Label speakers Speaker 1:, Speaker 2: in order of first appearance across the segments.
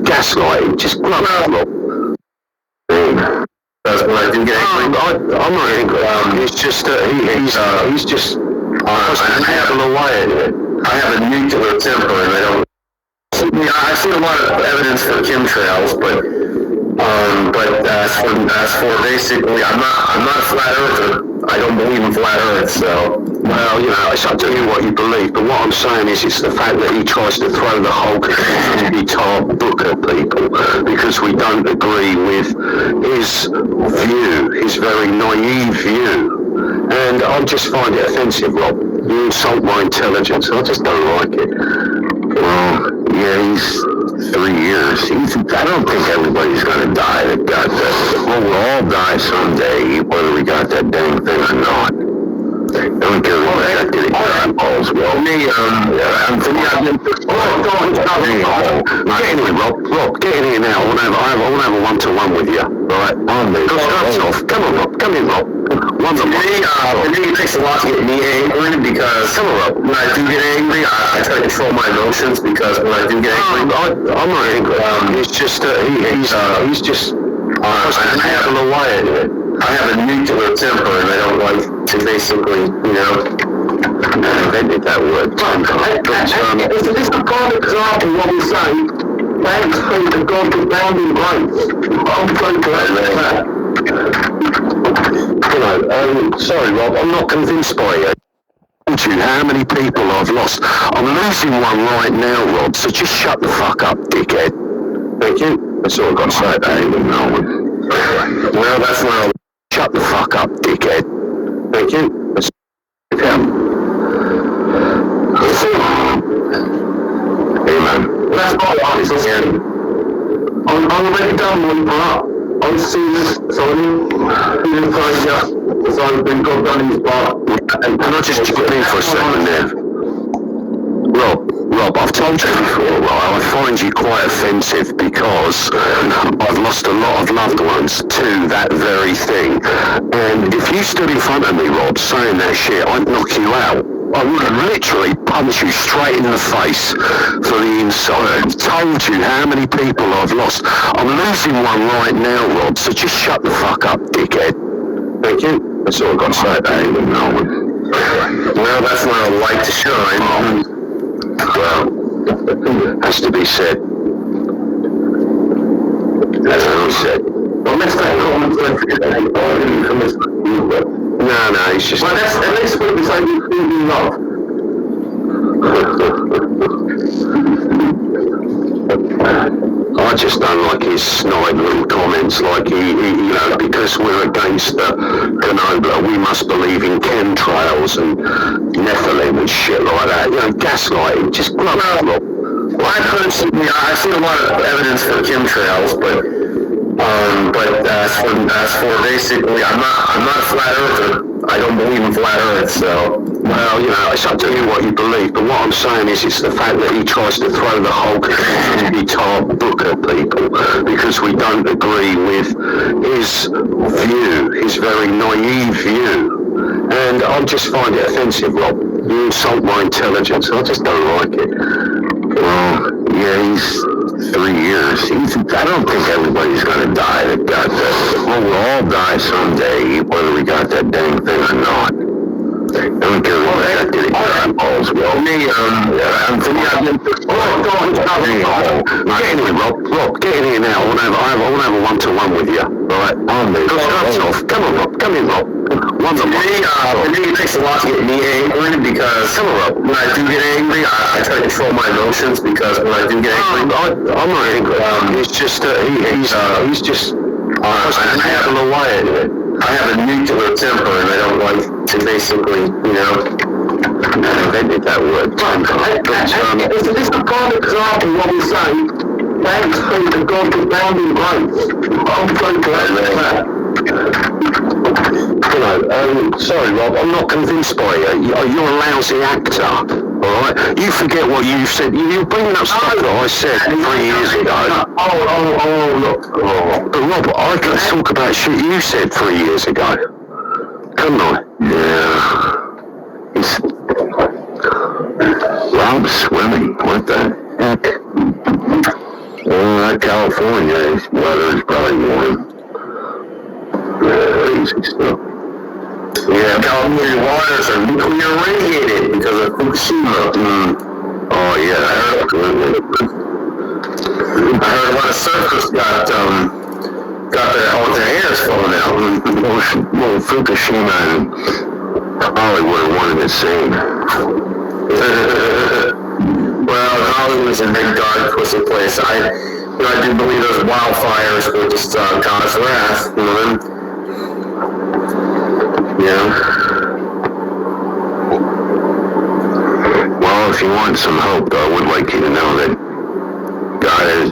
Speaker 1: gaslighting, just Rob.
Speaker 2: That's when I do get angry.
Speaker 1: I'm not angry. It's just that he's just
Speaker 2: I have a nuclear temper, and I don't. I've seen a lot of evidence for chemtrails, but as for basically, I'm not a flat earther. I don't believe in flat Earth, so.
Speaker 1: Well, it's up to you what you believe, but what I'm saying is it's the fact that he tries to throw the whole guitar book at people because we don't agree with his view, his very naive view. And I just find it offensive, Rob. You insult my intelligence. I just don't like it.
Speaker 2: Well, yeah, he's 3 years. I don't think everybody's going to die that got this. Well, we'll all die someday, whether we got that dang thing or not. I don't care what that did. All's well. For me, I've been...
Speaker 1: Get in here, Rob. Get in here now. I want to have a one-to-one with you. Right? Come on, Rob. Come in, Rob.
Speaker 2: For me, it takes a lot to get me angry because when I do get angry, I try to control my emotions because when I do get angry,
Speaker 1: I'm not angry. It's just that he's just having a way at it.
Speaker 2: I have a nuclear temper and I don't like to basically,
Speaker 1: I invented that word.
Speaker 2: It's a kind of example of what we say. Thanks be to God for bounding grace. I'm so glad that.
Speaker 1: Sorry, Rob, I'm not convinced by you. I told you how many people I've lost. I'm losing one right now, Rob, so just shut the fuck up, dickhead. Thank you. That's all I've got to say about him.
Speaker 2: Well, that's not...
Speaker 1: Shut the fuck up, dickhead. Thank you. That's
Speaker 2: Hey, man. That's not honest, again. I'm already done one part. I see this, so I've been got done his part.
Speaker 1: And I just jump in for a second there. Rob, I've told you before, right, I find you quite offensive because I've lost a lot of loved ones to that very thing. And if you stood in front of me, Rob, saying that shit, I'd knock you out. I would have literally punched you straight in the face for the inside. I've told you how many people I've lost. I'm losing one right now, Rob, so just shut the fuck up, dickhead. Thank you. That's all I've got to say about him.
Speaker 2: Well, that's when I like to shine.
Speaker 1: Well, has to be said. Has to be said.
Speaker 2: Well, let's take comments
Speaker 1: No, it's just...
Speaker 2: Well, at least we can say we love.
Speaker 1: I just don't like his snide little comments like he because we're against the Galore, we must believe in chemtrails and Nephilim and shit like that. Gaslighting, just Well,
Speaker 2: I've seen a lot of evidence for chemtrails, but as for basically, I'm not a flat earther. I don't believe in flat Earth, so.
Speaker 1: Well, it's up to you what you believe, but what I'm saying is it's the fact that he tries to throw the whole guitar book at people because we don't agree with his view, his very naive view. And I just find it offensive, Rob. You insult my intelligence. I just don't like it.
Speaker 2: Well, yeah, he's 3 years. I don't think everybody's going to die that got this. Well, we'll all die someday, whether we got that dang thing or not. I don't care what that did. All's well. For me, I've been...
Speaker 1: Get in here, Rob. Get in here now. I want to have a one-to-one with you. Right? Come on, Rob. Come in, Rob.
Speaker 2: For me, it takes a lot to get me angry because when I do get angry, I try to control my emotions because when I do get angry,
Speaker 1: I'm not angry. It's just that he's just having a way at it.
Speaker 2: I have a nuclear temper and I don't like to basically,
Speaker 1: I invented that word.
Speaker 2: It's a kind of example of what we say. Thanks be to God for bounding grace. I'm so glad
Speaker 1: Sorry, Rob, I'm not convinced by you. You're a lousy actor, all right? You forget what you said. You're bringing up stuff that I said 3 years ago.
Speaker 2: Look.
Speaker 1: But Rob, I can talk about shit you said 3 years ago. Come on.
Speaker 2: Yeah. Rob swimming. What the heck? not California. Weather is probably warm. Crazy stuff.
Speaker 1: Yeah, California waters are nuclear radiated because of Fukushima.
Speaker 2: Oh yeah,
Speaker 1: I heard a lot of surfers got their hairs falling out.
Speaker 2: well, Fukushima and Hollywood are one and the same.
Speaker 1: Well, Hollywood's a big, dark, twisted place. I do believe those wildfires were just God's wrath. You know?
Speaker 2: Yeah. Well, if you want some hope, though, I would like you to know that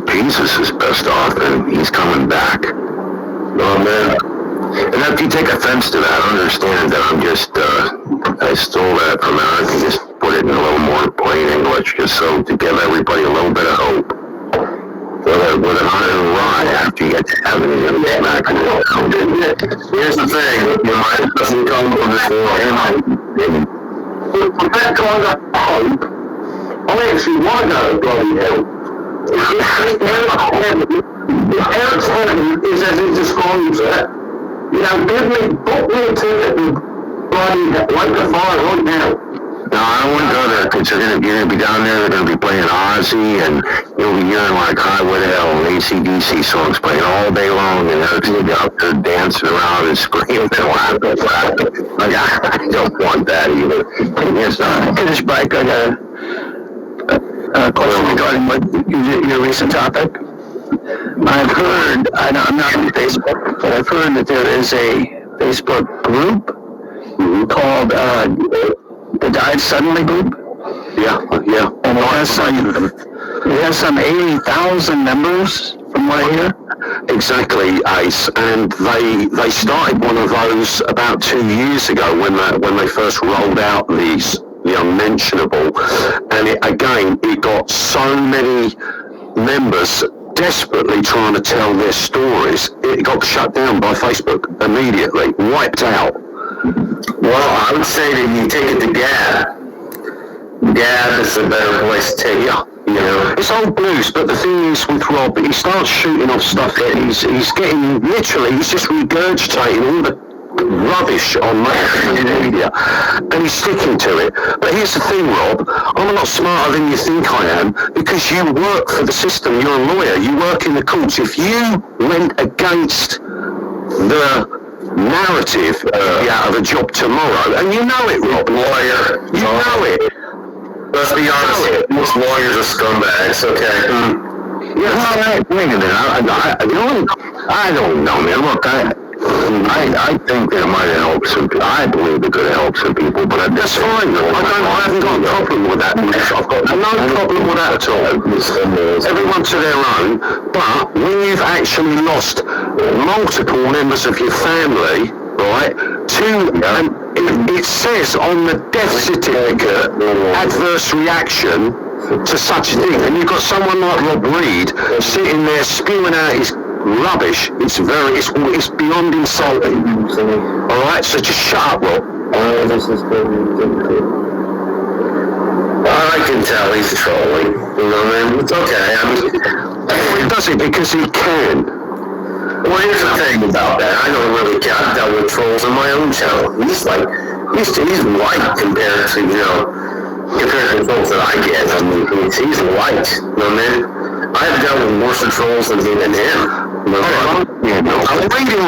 Speaker 2: Jesus is pissed off and he's coming back.
Speaker 1: Oh, man.
Speaker 2: And if you take offense to that, understand that I stole that from Eric and just put it in a little more plain English, just so to give everybody a little bit of hope. With an iron rod, after you get to heaven, you're going to be smacking it.
Speaker 1: Here's the thing, your mind doesn't come from this world. From that kind of hope, I actually want to go to bloody hell. Eric's heaven is as he describes it. Book me a ticket and bloody light the fire right now.
Speaker 2: No, I don't want to go there because you're going to be down there. They're going to be playing Ozzy, and you'll be hearing like Highway to Hell and AC/DC songs playing all day long, and Eric's going to be out there dancing around and screaming and laughing. Like, I don't want that either. Yes,
Speaker 3: Finish break. I got a question regarding your recent topic. I've heard, I'm not on Facebook, but I've heard that there is a Facebook group called the Died Suddenly group.
Speaker 2: yeah.
Speaker 3: And it has some 80,000 members, from what I hear.
Speaker 1: Exactly, Ace. And they started one of those about 2 years ago when they first rolled out the unmentionable. And it got so many members desperately trying to tell their stories. It got shut down by Facebook immediately, wiped out. Well, I would say that you take it to Gab. Gab is a better place to take it. You know, it's old blues, but the thing is with Rob, he starts shooting off stuff that he's getting, literally, he's just regurgitating all the rubbish on media, and he's sticking to it. But here's the thing, Rob, I'm a lot smarter than you think I am, because you work for the system, you're a lawyer, you work in the courts. If you went against the narrative out of a job tomorrow, and you know it, Rob, lawyer, you know it. Let's be honest, most lawyers are scumbags, okay?
Speaker 2: Yeah, wait a minute. I don't know, man. Look, I think that it might have helped some people. I believe it could have helped some people, but that's fine.
Speaker 1: I haven't got a problem with that. I've got no problem with that at all. Everyone to their own, but when you've actually lost multiple members of your family, right, it says on the death certificate, adverse reaction to such a thing, and you've got someone like Rob Reed sitting there spewing out his rubbish. It's beyond insulting. All right, so just shut up, Rob. I can tell he's trolling. You know what I mean? It's okay. He does it because he can. Well, here's the thing about that. I don't really care. I've dealt with trolls on my own channel. He's light compared to, compared to the trolls that I get. I mean, he's light. You know what I mean? I've dealt with worse trolls than him. I'm reading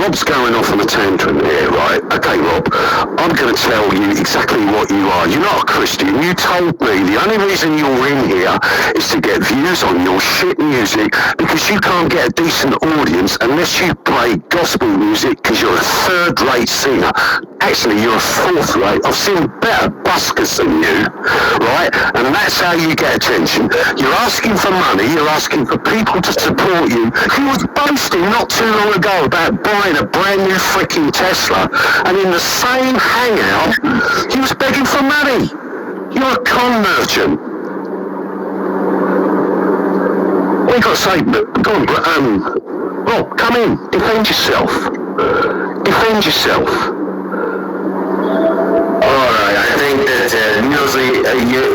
Speaker 1: Rob's going off on a tantrum here, right? Okay, Rob, I'm going to tell you exactly what you are. You're not a Christian. You told me the only reason you're in here is to get views on your shit music, because you can't get a decent audience unless you play gospel music, because you're a third-rate singer. Actually, you're a fourth-rate. I've seen better buskers than you, right? And that's how you get attention. You're asking for money. You're asking for people to support you. He was boasting not too long ago about buying a brand new freaking Tesla, and in the same hangout, he was begging for money. You're a con merchant. What you got to say? Go on, Rob, come in. Defend yourself. Defend yourself. Alright, I think that usually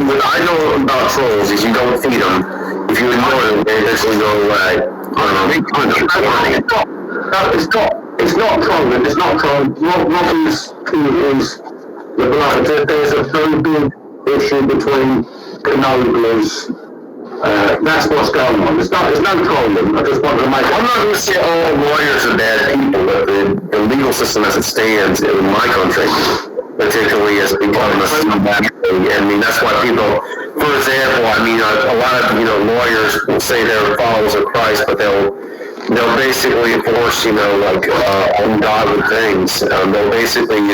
Speaker 1: what I know about trolls is you don't feed them.
Speaker 2: If you ignore them, they eventually go away.
Speaker 1: It's not trolling. It's not trolling. Rob is the beloved. There's a very big issue between canoblers. That's what's going on. There's no trolling. I just wanted to make.
Speaker 2: I'm not going to say all lawyers are bad people, but the legal system as it stands in my country, particularly, has become a bad thing. I mean, that's why people, for example, I mean, a lot of lawyers will say they're followers of Christ, but they'll basically enforce, ungodly things. They'll basically
Speaker 1: and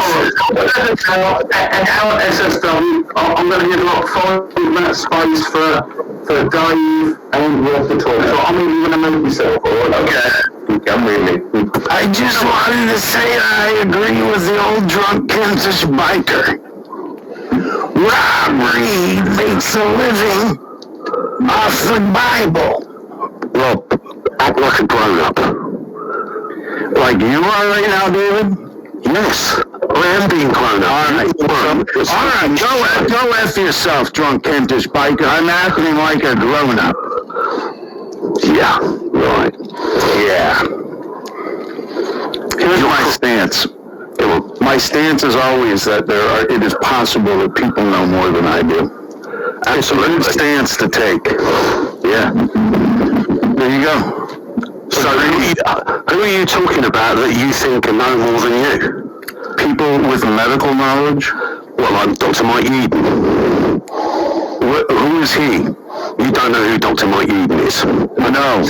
Speaker 1: how SSW, I'm going to give like 5 minutes space for Dave and Rob to talk. So I'm even going to move myself.
Speaker 2: Okay, I'm reading.
Speaker 4: I just wanted to say I agree with the old drunk Kansas biker. Robbery makes a living off the Bible.
Speaker 1: Rob, act like a grown-up.
Speaker 4: Like you are right now, David?
Speaker 1: Yes, I am being grown up.
Speaker 4: All right, go F yourself, drunk Kentish biker. I'm acting like a grown-up.
Speaker 1: Yeah, right.
Speaker 4: Yeah. Here's my stance. My stance is always that it is possible that people know more than I do.
Speaker 1: Absolutely.
Speaker 4: It's a good stance to take. Yeah. There you go.
Speaker 1: So who are you talking about that you think know more than you?
Speaker 4: People with medical knowledge?
Speaker 1: Well, like Dr. Mike Eden.
Speaker 4: Who is he?
Speaker 1: You don't know who Dr. Mike Eden is?
Speaker 4: No.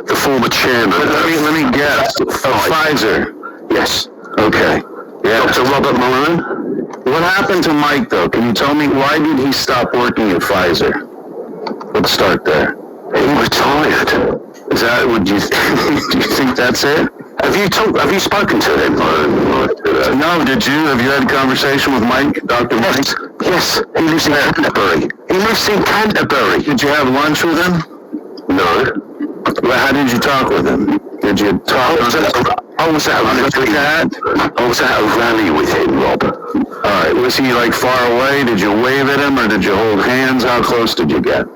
Speaker 1: The former chairman.
Speaker 4: Let me guess. Pfizer.
Speaker 1: Yes.
Speaker 4: Okay. Yeah.
Speaker 1: Dr. Robert Malone?
Speaker 4: What happened to Mike, though? Can you tell me why did he stop working at Pfizer? Let's start there.
Speaker 1: He retired.
Speaker 4: Is that what you do you think that's it?
Speaker 1: Have you spoken to him?
Speaker 4: No, did you? Have you had a conversation with Mike, Dr. Mike?
Speaker 1: Yes, he lives in Canterbury. He lives in Canterbury.
Speaker 4: Did you have lunch with him?
Speaker 1: No.
Speaker 4: Well, how did you talk with him? Did you talk
Speaker 1: I was at a rally with him, Rob.
Speaker 4: All right, was he like far away? Did you wave at him or did you hold hands? How close did you get?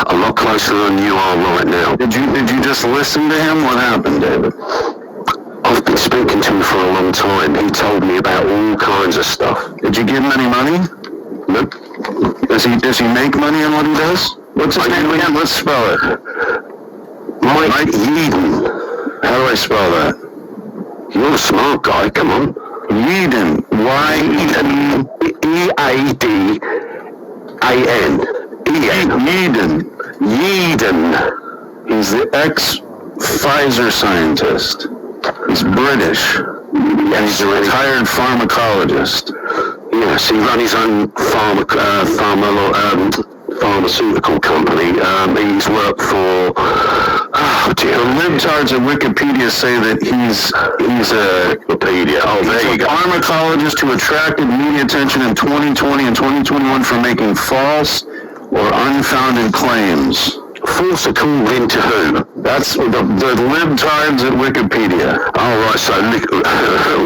Speaker 1: A lot closer than you are right now.
Speaker 4: Did you just listen to him? What happened, David?
Speaker 1: I've been speaking to him for a long time. He told me about all kinds of stuff.
Speaker 4: Did you give him any money?
Speaker 1: Nope.
Speaker 4: Does he make money on what he does? What's his name again? Let's spell it.
Speaker 1: Mike Eden.
Speaker 4: How do I spell that?
Speaker 1: You're a smart guy, come on.
Speaker 4: Eden.
Speaker 1: Y-E-A-D-A-N. Eden.
Speaker 4: He's the ex-Pfizer scientist. He's British. And he's a retired pharmacologist.
Speaker 1: Yes, he ran his own pharmaceutical company. He's worked for...
Speaker 4: The libtards at Wikipedia say that he's a
Speaker 1: Wikipedia. Oh, there you go.
Speaker 4: Pharmacologist who attracted media attention in 2020 and 2021 for making false or unfounded claims.
Speaker 1: False according to who?
Speaker 4: That's the libtards at Wikipedia.
Speaker 1: Oh, right, so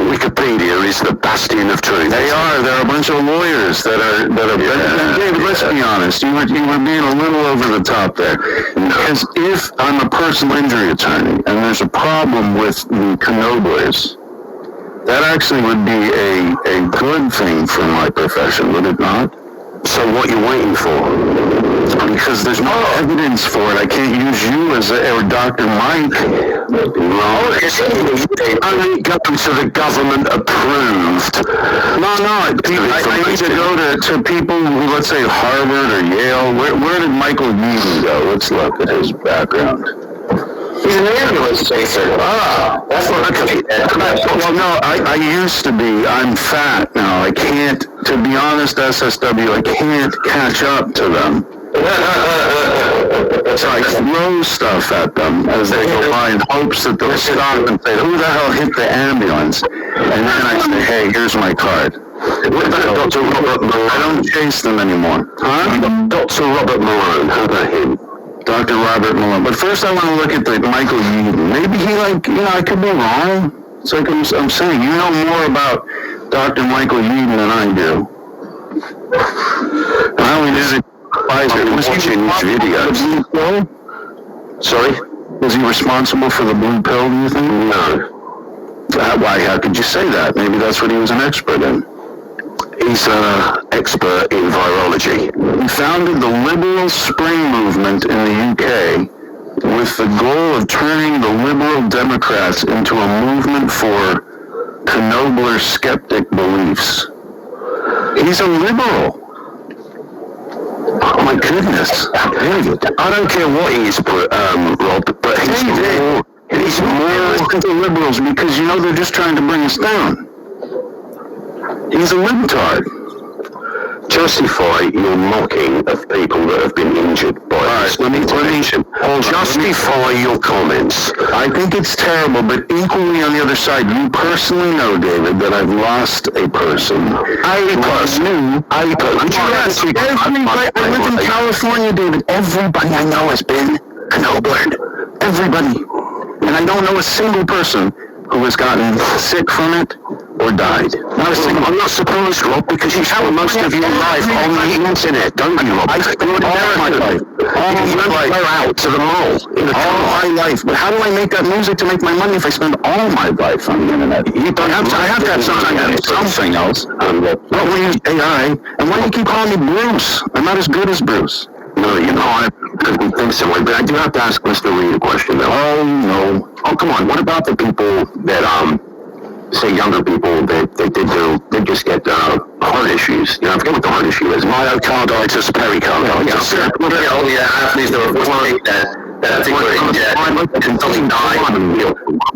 Speaker 1: Wikipedia is the bastion of truth.
Speaker 4: They are. There are a bunch of lawyers that are. David, let's be honest. You were being a little over the top there. Because if I'm a personal injury attorney and there's a problem with the canoblers, that actually would be a good thing for my profession, would it not?
Speaker 1: So what you're waiting for?
Speaker 4: Because there's no evidence for it. I can't use you or Dr. Mike.
Speaker 1: No, it's only go to the government approved.
Speaker 4: No, I need to go to people who, let's say, Harvard or Yale. Where did Michael Eden go? Let's look at his background.
Speaker 2: He's an ambulance chaser. That's what I could.
Speaker 4: Well, no, I used to be. I'm fat now. I can't, to be honest, SSW, I can't catch up to them. So I throw stuff at them as they go by in hopes that they'll stop and say, who the hell hit the ambulance? And then I say, hey, here's my card.
Speaker 1: What about Dr. Robert Malone?
Speaker 4: I don't chase them anymore. Huh?
Speaker 1: Dr. Robert Malone, how about him?
Speaker 4: Dr. Robert Malone. But first I want to look at the Michael Eden. Maybe he I could be wrong. It's like I'm saying, you know more about Dr. Michael Eden than I do. I only did it Pfizer. Was he
Speaker 1: watching these videos. Sorry?
Speaker 4: Was he responsible for the blue pill, do you think?
Speaker 1: No.
Speaker 4: Why, how could you say that? Maybe that's what he was an expert in.
Speaker 1: He's an expert in virology.
Speaker 4: He founded the Liberal Spring movement in the UK with the goal of turning the Liberal Democrats into a movement for Knobler skeptic beliefs. He's a liberal. Oh my goodness. David.
Speaker 1: I don't care what he is, Rob, but he's more...
Speaker 4: He's more into liberals because, you know, they're just trying to bring us down. He's a libtard.
Speaker 1: Justify your mocking of people that have been injured by this.
Speaker 4: Let me
Speaker 1: justify your comments.
Speaker 4: I think it's terrible, but equally on the other side, you personally know, David, that I've lost a person.
Speaker 1: I
Speaker 4: live in California, David. Everybody I know has been Knoblered. Everybody. And I don't know a single person who has gotten sick from it or died. Not a single.
Speaker 1: I'm not surprised, Rob, because you spend most of your life on the internet, don't you, Rob?
Speaker 4: I spent all my life.
Speaker 1: You only go out to the mall in a
Speaker 4: All
Speaker 1: car.
Speaker 4: my life. But how do I make that music to make my money if I spend all my life on the internet?
Speaker 1: You don't have to.
Speaker 4: I have to have something else. Not when you use AI. And why do you keep calling me Bruce? I'm not as good as Bruce.
Speaker 1: No, you're not, because we think so. But I do have to ask Mr. Reed a question, though.
Speaker 4: Oh, no.
Speaker 1: Oh, come on. What about the people that, say younger people, they just get heart issues? You know, I forget what the heart issue is. Myocarditis, pericarditis. Athletes that were forced to take that particular injection until they died.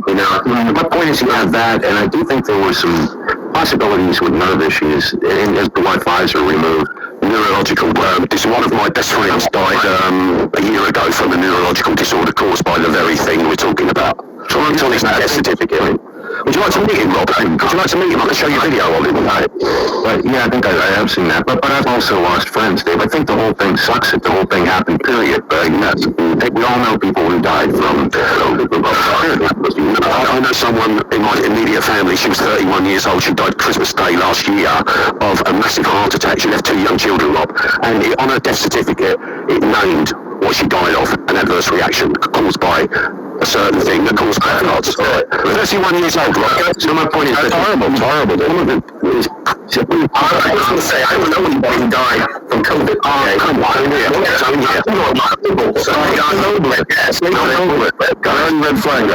Speaker 1: You know, my point is you have that, and I do think there were some possibilities with nerve issues, and as to why Pfizer removed neurological one of my best friends died a year ago from a neurological disorder caused by the very thing we're talking about. So I'm telling you death certificate. Would you like to meet him, Rob? Would you like to meet him? I can show you a video of him.
Speaker 2: Yeah, I think I have seen that. But I've also lost friends, Dave. I think the whole thing sucks that the whole thing happened, period. But we all know people who died from
Speaker 1: I know someone in my immediate family, she was 31 years old, she died Christmas Day last year of a massive heart attack. She left 2 young children, Rob, and on her death certificate, it named what she died of, an adverse reaction caused by a certain thing that caused hearts. 31 years old, Rob. So my point is that horrible. I was going to say, I don't know anybody who died from COVID. Oh, come on.
Speaker 4: Red flag.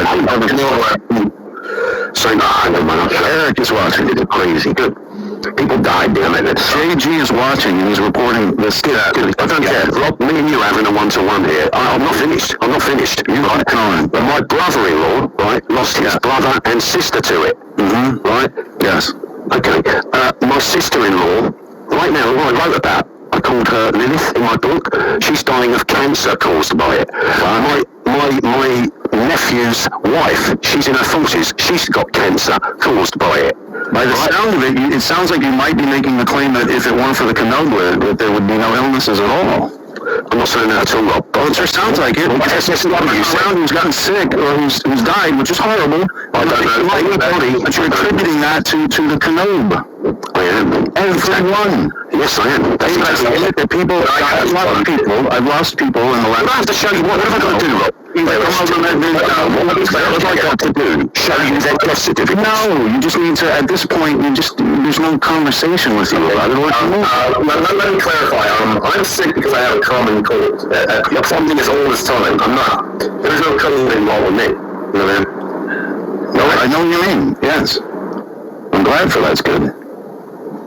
Speaker 1: So,
Speaker 4: Eric is watching.
Speaker 1: It's crazy. Good. People died, damn it.
Speaker 4: JG is watching and he's reporting this.
Speaker 1: I don't care. Rob, me and you are having a one-to-one here. I'm not finished. You right? But my brother-in-law, right, lost his brother and sister to it.
Speaker 4: Mm-hmm.
Speaker 1: Right?
Speaker 4: Yes.
Speaker 1: Okay. My sister-in-law, right now, who I wrote about, I called her Lilith in my book. She's dying of cancer caused by it. My nephew's wife, she's in her 40s. She's got cancer caused by it.
Speaker 4: By the sound of it, it sounds like you might be making the claim that if it weren't for the Knobler, that there would be no illnesses at all.
Speaker 1: I'm not saying that at all, Rob.
Speaker 4: Well, it sure sounds like it. Around who's gotten sick or who's died, which is horrible.
Speaker 1: I don't know.
Speaker 4: But you're attributing that to the Knob.
Speaker 1: I am.
Speaker 4: Everyone.
Speaker 1: Yes, I am.
Speaker 4: I've lost people in the last...
Speaker 1: I have to show you what have I got to do, Rob? What have I got to do? Show you their death certificate?
Speaker 4: No, you just need to, at this point, there's no conversation with you about it.
Speaker 1: Let me clarify. I'm sick because I have a common cold. Something as old as time. I'm not. There's no cold involved with me. You know what I mean?
Speaker 4: No, I know what you mean. Yes. I'm glad for that. It's good.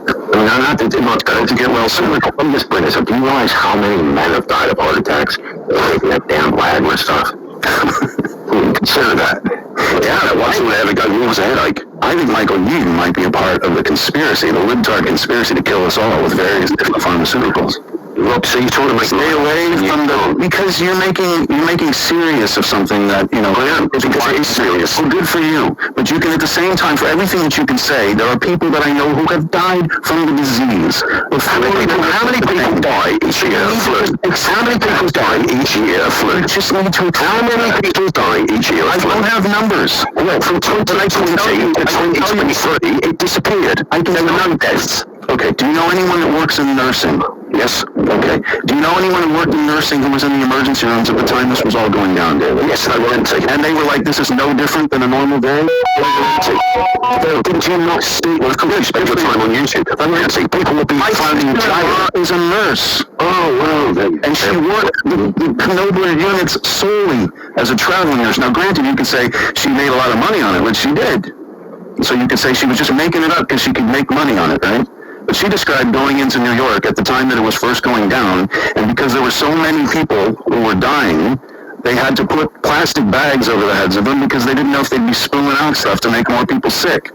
Speaker 1: I mean, I'm not going to get well soon. Let me just bring this up. Do you realize how many men have died of heart attacks? Taking that damn Viagra stuff. Consider that. Yeah, why would I ever go? It was a headache.
Speaker 4: I think Michael Yeadon might be a part of the conspiracy, the libtard conspiracy to kill us all with various different pharmaceuticals.
Speaker 1: Rob, so you're trying to make
Speaker 4: stay away from because you're making serious of something that, you know, because it is serious. Well, good for you. But you can, at the same time, for everything that you can say, there are people that I know who have died from the disease.
Speaker 1: How many people die each year of flu? How many people die each year of flu?
Speaker 4: Just need to.
Speaker 1: How many people die each year of flu?
Speaker 4: I don't have numbers.
Speaker 1: Well, from 2020 to 2023, it disappeared. There were no deaths.
Speaker 4: Okay, do you know anyone that works in nursing?
Speaker 1: Yeah. Yes.
Speaker 4: Okay. Do you know anyone who worked in nursing who was in the emergency rooms at the time this was all going down, David?
Speaker 1: Yes, they were empty.
Speaker 4: And they were like, this is no different than a normal day?
Speaker 1: They were empty. Didn't you not see? Well, of course, you spend your time on YouTube. They were empty. People would be phoning jail.
Speaker 4: Is a nurse.
Speaker 1: Oh, wow.
Speaker 4: And she worked the nobler units solely as a traveling nurse. Now, granted, you could say she made a lot of money on it, which she did. So you could say she was just making it up because she could make money on it, right? But she described going into New York at the time that it was first going down, and because there were so many people who were dying, they had to put plastic bags over the heads of them because they didn't know if they'd be spilling out stuff to make more people sick.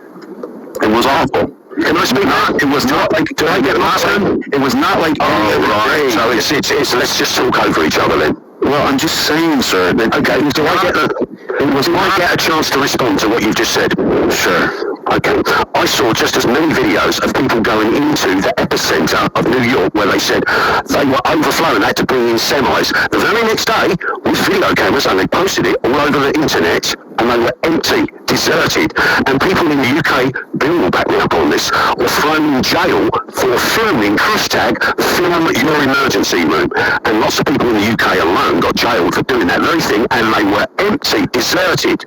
Speaker 4: It was awful.
Speaker 1: Can I speak now?
Speaker 4: It was not like, did I get my turn? It was not like,
Speaker 1: right. So it's let's just talk over each other then.
Speaker 4: Well, I'm just saying, sir. That
Speaker 1: Okay, do I get a chance to respond to what you've just said?
Speaker 4: Sure.
Speaker 1: Okay. I saw just as many videos of people going into the epicenter of New York where they said they were overflowing, they had to bring in semis. The very next day, with video cameras, and they posted it all over the internet, and they were empty, deserted. And people in the UK, Bill will back me up on this, were thrown in jail for filming, #film your emergency room. And lots of people in the UK alone got jailed for doing that very thing, and they were empty, deserted.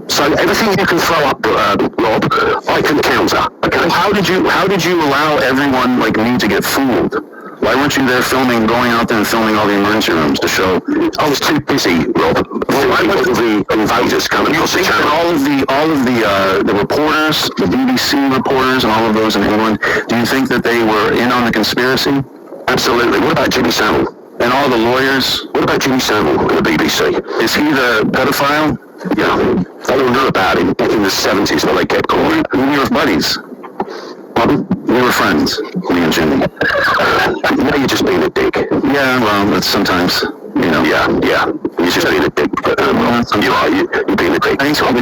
Speaker 1: So everything you can throw up, Rob, I can counter. Okay.
Speaker 4: How did you allow everyone like me to get fooled? Why weren't you there filming, going out there and filming all the emergency rooms to show?
Speaker 1: I was too busy, Rob. Why were the invaders coming across the channel?
Speaker 4: All of the reporters, the BBC reporters, and all of those in England, do you think that they were in on the conspiracy?
Speaker 1: Absolutely. What about Jimmy Savile?
Speaker 4: And all the lawyers?
Speaker 1: What about Jimmy Savile in the BBC?
Speaker 4: Is he the pedophile?
Speaker 1: Yeah. They all knew about him in the 70s, but they kept calling.
Speaker 4: We were buddies.
Speaker 1: Pardon?
Speaker 4: We were friends, me and Jimmy.
Speaker 1: Now you're just being a dick.
Speaker 4: Yeah, well, that's sometimes, you know.
Speaker 1: Yeah. You're just being a dick. But, you're being a dick.
Speaker 4: Thanks for
Speaker 5: I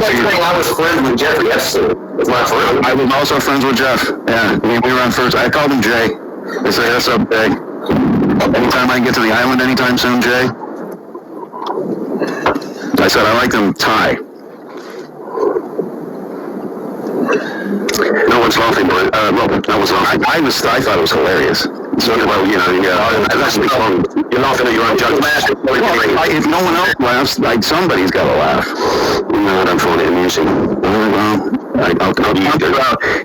Speaker 5: was friends with Jeffrey Epstein. That's my friend.
Speaker 4: I was also friends with Jeff. Yeah, we were on first. I called him Jay. They say, what's up, Jay? Anytime I can get to the island anytime soon, Jay? I said, I like them Thai.
Speaker 1: No one's laughing, Robert. No one's laughing.
Speaker 4: I thought it was hilarious.
Speaker 1: So, well, that's me fun. You're laughing at your own jokes.
Speaker 4: If no one else laughs, like somebody's got to laugh.
Speaker 1: No, I don't find it amusing.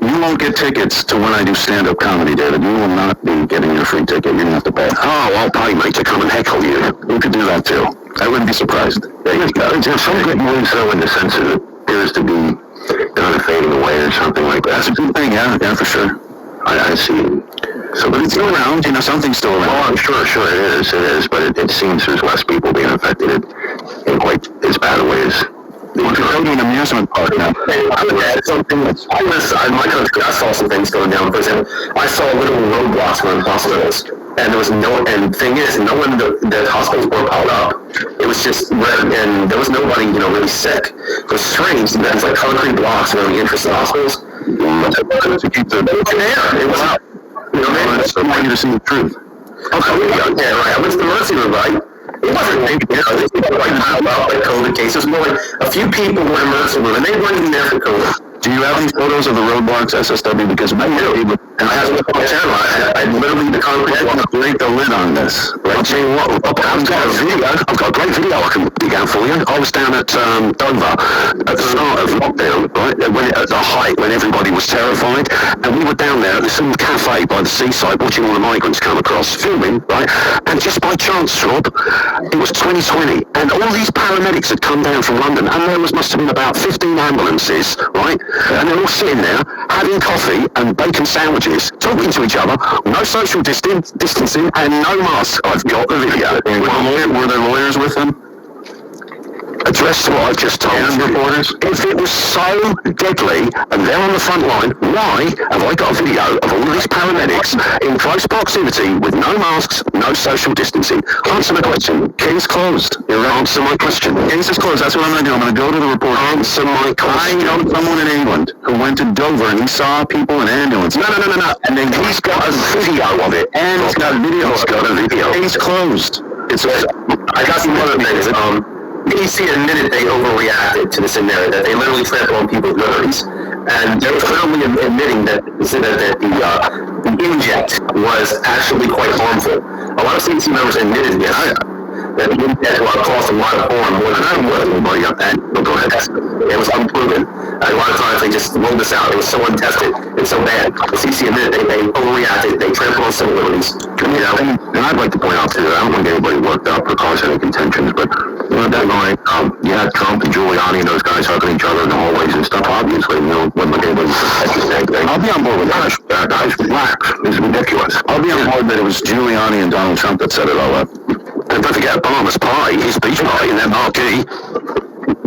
Speaker 4: You won't get tickets to when I do stand-up comedy, David. You will not be getting your free ticket. You're going to have to pay.
Speaker 1: Oh, I'll pay, mate, to come and heckle you.
Speaker 4: You could do that, too. I wouldn't be surprised.
Speaker 2: There's some good news, though, in the sense that it appears to be kind of fading away or something like that.
Speaker 4: That's a good thing, yeah, for sure.
Speaker 2: I see.
Speaker 4: So, but it's still around, something's still around.
Speaker 2: Oh, I'm sure it is, but it seems there's less people being affected in quite as bad a way as
Speaker 4: you could go to an amusement park now.
Speaker 5: I would add something. I saw some things going down. For example, I saw little roadblocks around hospitals, and there was no one the hospitals weren't piled up. It was just and there was nobody, really sick. It was strange. There was like concrete blocks around the entrance of the hospitals.
Speaker 4: To keep the
Speaker 5: air. It was out.
Speaker 4: I want you to see the truth.
Speaker 5: Okay, yeah, right. I went to the emergency room, right? It wasn't maybe, these people like piled up like COVID cases. More like a few people were in the emergency room, and they weren't even there for COVID.
Speaker 4: Do you have any photos of the roadblocks SSW? Because I do.
Speaker 5: And I have it on my channel. I literally the concrete.
Speaker 4: I want to break the lid on this.
Speaker 1: I'll tell you what, I've got a video. I've got a great video I can dig out for you. I was down at Dover at the start of lockdown, right? At the height when everybody was terrified, and we were down there at some cafe by the seaside watching all the migrants come across, filming, right? And just by chance, Rob, it was 2020, and all these paramedics had come down from London, and there must have been about 15 ambulances, right? And they're all sitting there having coffee and bacon sandwiches, talking to each other, no social distancing, and no mask. I've got the video.
Speaker 4: Were there lawyers with them?
Speaker 1: Address to what I've just told you.
Speaker 4: Reporters?
Speaker 1: If it was so deadly and they're on the front line, why have I got a video of all these paramedics in close proximity with no masks, no social distancing? Answer my question.
Speaker 4: Case closed.
Speaker 1: Answer my question.
Speaker 4: Case is closed. That's what I'm going to do. I'm going to go to the report.
Speaker 1: Answer my question.
Speaker 4: I know someone in England who went to Dover and he saw people in ambulances.
Speaker 1: No. And then he's got a video of it.
Speaker 4: And he's got a video.
Speaker 1: He's got a video.
Speaker 4: Case closed.
Speaker 5: I got some other things. BBC admitted they overreacted to the scenario, that they literally trampled on people's liberties. And they were clearly admitting that the inject was actually quite harmful. A lot of CDC members admitted this. That the inject caused a lot of harm more than anybody got that. Go ahead. It was unproven. A lot of times they just rolled this out. It was so untested and so bad. The CDC admitted they overreacted. They trampled on civil liberties.
Speaker 2: You know, and I'd like to point out too, I don't want to get anybody worked up or cause any contentions, but that night, you had Trump and Giuliani and those guys hugging each other in the hallways and stuff. Obviously, wasn't like anybody protecting anything. I'll be on board with that. Guys, relax. This is ridiculous. I'll be on board that it was Giuliani and Donald Trump that set it all up.
Speaker 1: And don't forget Obama's party, his beach party in that marquee.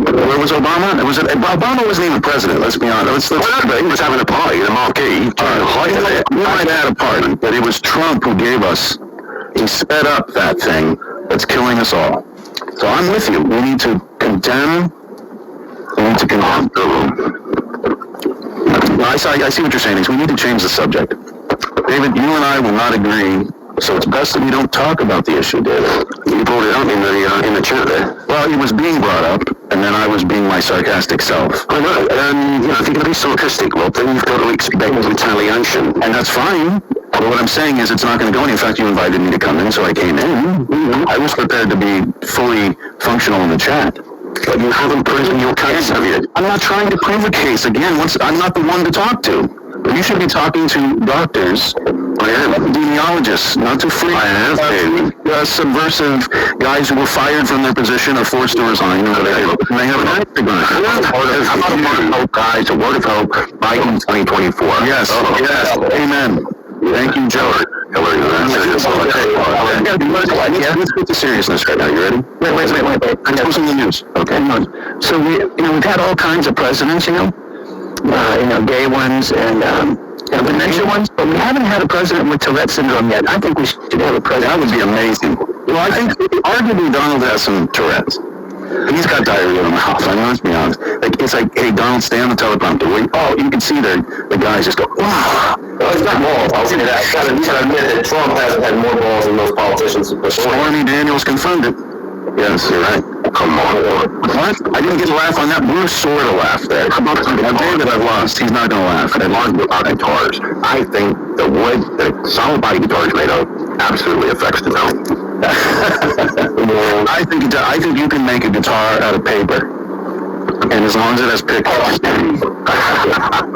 Speaker 4: Where was Obama? Obama wasn't even president, let's be honest.
Speaker 1: He was having a party in the marquee.
Speaker 4: We might have had a party, but it was Trump who gave us, he sped up that thing that's killing us all. So I'm with you. We need to condemn. I see what you're saying. We need to change the subject. David, you and I will not agree. So it's best that we don't talk about the issue, David.
Speaker 1: You brought it up in the chat there.
Speaker 4: Well, it was being brought up, and then I was being my sarcastic self.
Speaker 1: I know. If you're going to be sarcastic, Rob, then you've got to expect retaliation.
Speaker 4: And that's fine. But what I'm saying is it's not going to go any. In fact, you invited me to come in, so I came in. Mm-hmm. I was prepared to be fully functional in the chat.
Speaker 1: But you haven't proven your case, have you?
Speaker 4: I'm not trying to prove a case. Again, I'm not the one to talk to. You should be talking to doctors.
Speaker 1: I am.
Speaker 4: Epidemiologists, not to freak.
Speaker 1: I am.
Speaker 4: Subversive guys who were fired from their position or forced to resign. Or whatever. And they have an afterburn.
Speaker 2: How about a word of hope, guys? A word of hope. Biden 2024.
Speaker 4: Yes. Yes. Amen. Thank you, Joe. Let's get to seriousness right now. You ready?
Speaker 3: Wait.
Speaker 4: What's in the news?
Speaker 3: Okay. So we've had all kinds of presidents, gay ones and dementia ones, but we haven't had a president with Tourette syndrome yet. I think we should have a president.
Speaker 4: That would be amazing. Well, I think arguably Donald has some Tourette's. He's got diarrhea in the mouth. I mean, let's be honest. It's like, hey, Donald, stay on the teleprompter. Wait. Oh, you can see the guys just go, wow.
Speaker 5: Well, it's not balls. I'll say that. You gotta admit that Trump hasn't had more balls than most politicians.
Speaker 4: Stormy Daniels confirmed it. Yes, you're right.
Speaker 2: Come on.
Speaker 4: What? I didn't get a laugh on that. Bruce sort of laughed there. How about David? I've lost. He's not going to laugh.
Speaker 2: And on guitars, I think the wood that solid body guitar is made of absolutely affects the tone.
Speaker 4: I think you can make a guitar out of paper. And as long as it has pictures.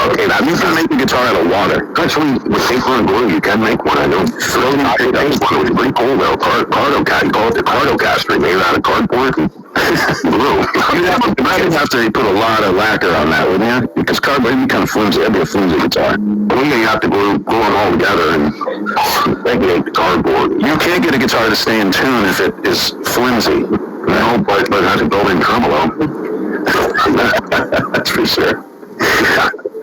Speaker 4: Okay, that means you can make a guitar out of water.
Speaker 2: Actually, with paper and glue, you can make one. I know. Floating paper. That was pretty cool, though. You call it the Cardocaster. Made out of cardboard and glue.
Speaker 4: You'd have to put a lot of lacquer on that, wouldn't you? Because cardboard would be kind of flimsy. That'd be a flimsy guitar.
Speaker 2: Well, you have to glue them all together and regulate the cardboard.
Speaker 4: You can't get a guitar to stay in tune if it is flimsy.
Speaker 2: No, but it has a built-in tremolo.
Speaker 4: That's for sure.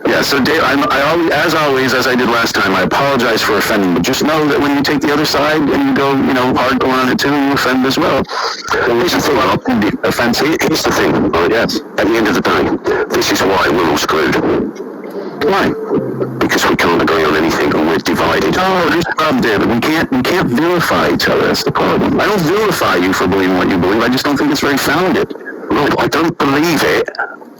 Speaker 4: Yeah, so Dave, as always, as I did last time, I apologize for offending, but just know that when you take the other side and you go, hardcore on it too, you offend as well.
Speaker 1: Here's the thing,
Speaker 4: offensive.
Speaker 1: Here's the thing,
Speaker 4: Yes.
Speaker 1: At the end of the day, this is why we're all screwed.
Speaker 4: Why?
Speaker 1: Because we can't agree on anything and we're divided.
Speaker 4: No, there's the problem, David. We can't vilify each other. That's the problem. I don't vilify you for believing what you believe. I just don't think it's very founded.
Speaker 1: Rob, I don't believe it.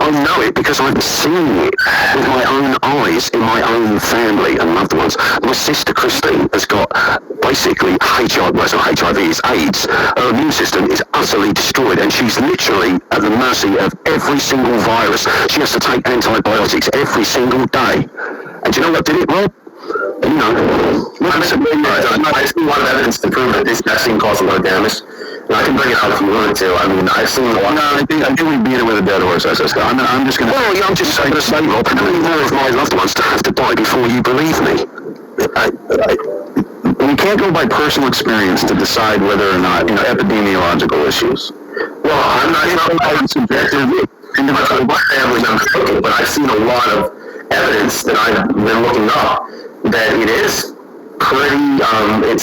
Speaker 1: I know it because I've seen it with my own eyes in my own family and loved ones. My sister Christine has got basically HIV, well, it's not HIV, it's AIDS. Her immune system is utterly destroyed and she's literally at the mercy of every single virus. She has to take antibiotics every single day. And do you know what did it, Rob?
Speaker 5: I've seen a lot of evidence to prove that this vaccine caused a lot of damage. And I can bring it out if you wanted to. I mean, I've seen a lot.
Speaker 4: No, I think we beat it with a dead horse. I'm just going to...
Speaker 1: Well, I'm just saying, Rob, how many more of my loved ones to have to die before you believe me?
Speaker 4: We can't go by personal experience to decide whether or not, epidemiological issues.
Speaker 5: Well, I'm not subjective individual family members looking, but I've seen a lot of evidence that I've been looking up that it is pretty, it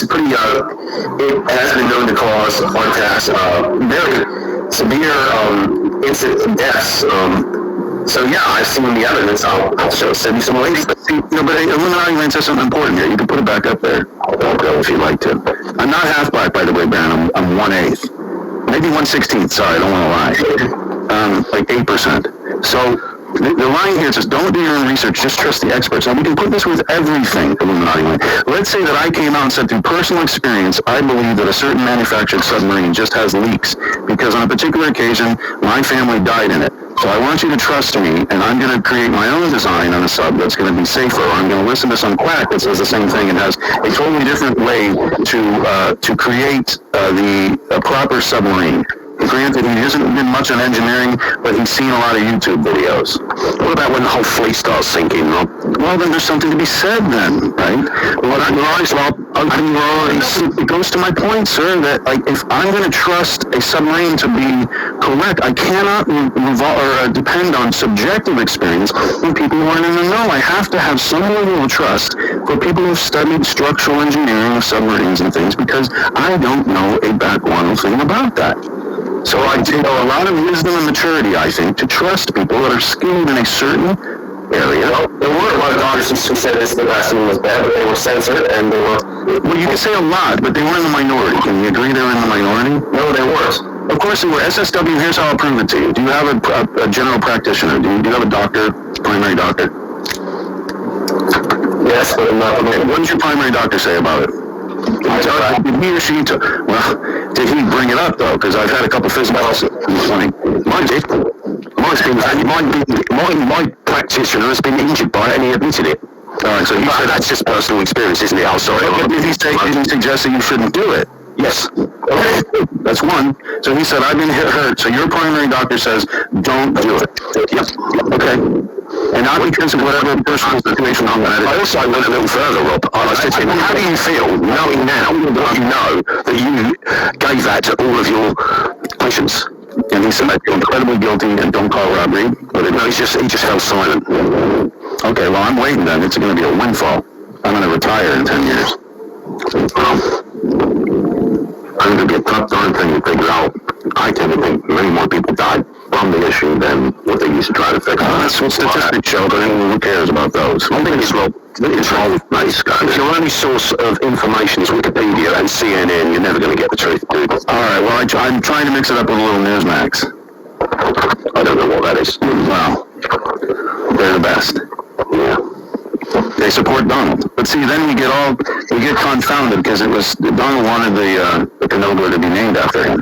Speaker 5: has been known to cause heart attacks, very severe incident of deaths. So yeah, I've seen the evidence. I'll send you some links.
Speaker 4: But Illuminati man says something important here. You can put it back up there. I'll go if you'd like to. I'm not half black, by the way, Baron. I'm 1/8. Maybe 1/16. Sorry, I don't want to lie. Like 8%. So The line here says, don't do your own research, just trust the experts. Now, we can put this with everything, Illuminati. Let's say that I came out and said, through personal experience, I believe that a certain manufactured submarine just has leaks, because on a particular occasion, my family died in it. So I want you to trust me, and I'm going to create my own design on a sub that's going to be safer. Or I'm going to listen to some quack that says the same thing and has a totally different way to create a proper submarine. Granted, he hasn't been much on engineering, but he's seen a lot of YouTube videos.
Speaker 1: What about when the whole fleet starts sinking, Rob?
Speaker 4: Well, then there's something to be said then, right? Well, I'm right, Rob. I'm right. It goes to my point, sir, that like if I'm going to trust a submarine to be correct, I cannot depend on subjective experience from people who aren't in the know. I have to have some level of trust for people who have studied structural engineering of submarines and things, because I don't know a backwater thing about that. So I take a lot of wisdom and maturity, I think, to trust people that are skilled in a certain area.
Speaker 5: Well, there were a lot of doctors who said this, the vaccine was bad, but they were censored, and they were...
Speaker 4: Well, you can say a lot, but they were in the minority. Can you agree they were in the minority?
Speaker 5: No, they weren't.
Speaker 4: Of course they were. SSW, here's how I'll prove it to you. Do you have a general practitioner? Do you have a doctor, primary doctor?
Speaker 5: Yes, but I'm not...
Speaker 4: What did your primary doctor say about it? Did he or she did he bring it up though? Because I've had a couple physicals.
Speaker 1: Mine did. My practitioner has been injured by it and he admitted it.
Speaker 4: All right, so he said
Speaker 1: that's just personal experience, isn't it? Oh, sorry.
Speaker 4: But did he suggest that you shouldn't do it?
Speaker 1: Yes.
Speaker 4: Okay, that's one. So he said, I've been hurt. So your primary doctor says, don't do it.
Speaker 1: Yep.
Speaker 4: Okay. And not because of whatever personal situation on that.
Speaker 1: I also went a little further, Rob. I said to him, how do you feel knowing now what you know that you gave that to all of your patients?
Speaker 4: And he said, I feel incredibly guilty and don't call Rob Reed.
Speaker 1: But no, he just fell silent.
Speaker 4: Okay, well, I'm waiting then. It's going to be a windfall. I'm going to retire in 10 years.
Speaker 2: I'm going to be a tough darn thing to figure out. I tend to think many more people died from the issue than what they used to try to fix.
Speaker 4: That's what statistics show, but who cares about those?
Speaker 1: I think it's Rob. It's all nice, guys. If your only source of information is Wikipedia and CNN, you're never going to get the truth, dude.
Speaker 4: All right, well, I'm trying to mix it up with a little Newsmax.
Speaker 1: I don't know what that is.
Speaker 4: Wow. They're the best.
Speaker 1: Yeah.
Speaker 4: They support Donald. But see, then we get confounded because Donald wanted the Canova to be named after him.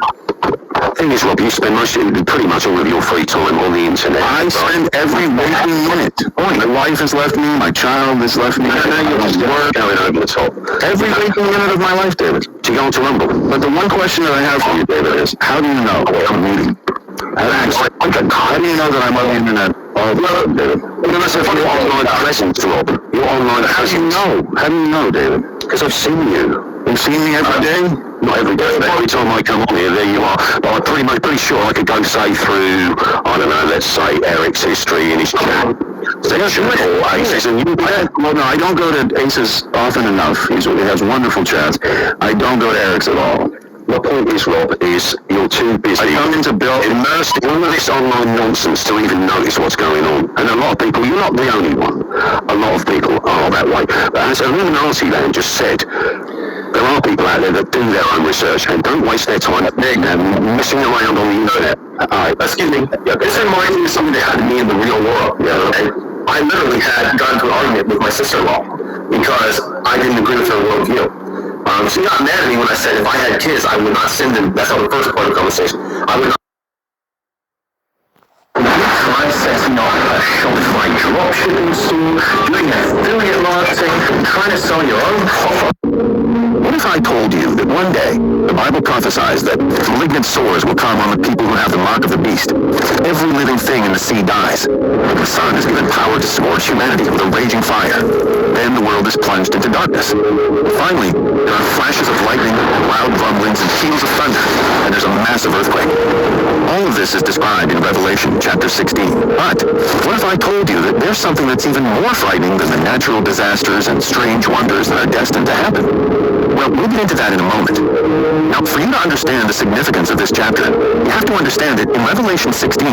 Speaker 1: The thing is, Rob, you spend pretty much all of your free time on the internet.
Speaker 4: I spend every waking minute. My wife has left me. My child has left me.
Speaker 1: Now you're just going over the top.
Speaker 4: Every waking minute of my life, David.
Speaker 1: To go on to Rumble.
Speaker 4: But the one question that I have for you, David, is how do you know I'm reading? How do you know that I'm on the internet all the time, David?
Speaker 1: Well, that's a funny online presence, Rob. You're online presence.
Speaker 4: How do you know, David?
Speaker 1: Because I've seen you.
Speaker 4: You've seen me every day?
Speaker 1: Not every day, but every time I come on here, there you are. But I'm pretty sure I could go, say, through, I don't know, let's say Eric's history in his chat section or Aces, and you...
Speaker 4: Well, no, I don't go to Aces often enough. He has wonderful chats. I don't go to Eric's at all.
Speaker 1: My point is, Rob, is you're too busy.
Speaker 4: I come into
Speaker 1: immersed in all of this online nonsense to even notice what's going on. And a lot of people, you're not the only one. A lot of people are that way. But as Illuminati Land just said, there are people out there that do their own research and don't waste their time messing around on the internet.
Speaker 5: Excuse me. This reminds me of something that happened to me in the real world. Okay? I literally had gotten into an argument with my sister-in-law because I didn't agree with her worldview. She got mad at me when I said if I had kids, I would not send them. That's how the first part of the conversation. I would not. Try setting up a Shopify dropshipping store, doing affiliate marketing, trying to sell your own pop-up.
Speaker 1: What if I told you that one day the Bible prophesies that malignant sores will come on the people who have the mark of the beast? Every living thing in the sea dies. The sun is given power to scorch humanity with a raging fire. Then the world is plunged into darkness. Finally, there are flashes of lightning, loud rumblings, and peals of thunder, and there's a massive earthquake. All of this is described in Revelation chapter 16. But what if I told you that there's something that's even more frightening than the natural disasters and strange wonders that are destined to happen? Well, we'll get into that in a moment. Now, for you to understand the significance of this chapter, you have to understand that in Revelation 16,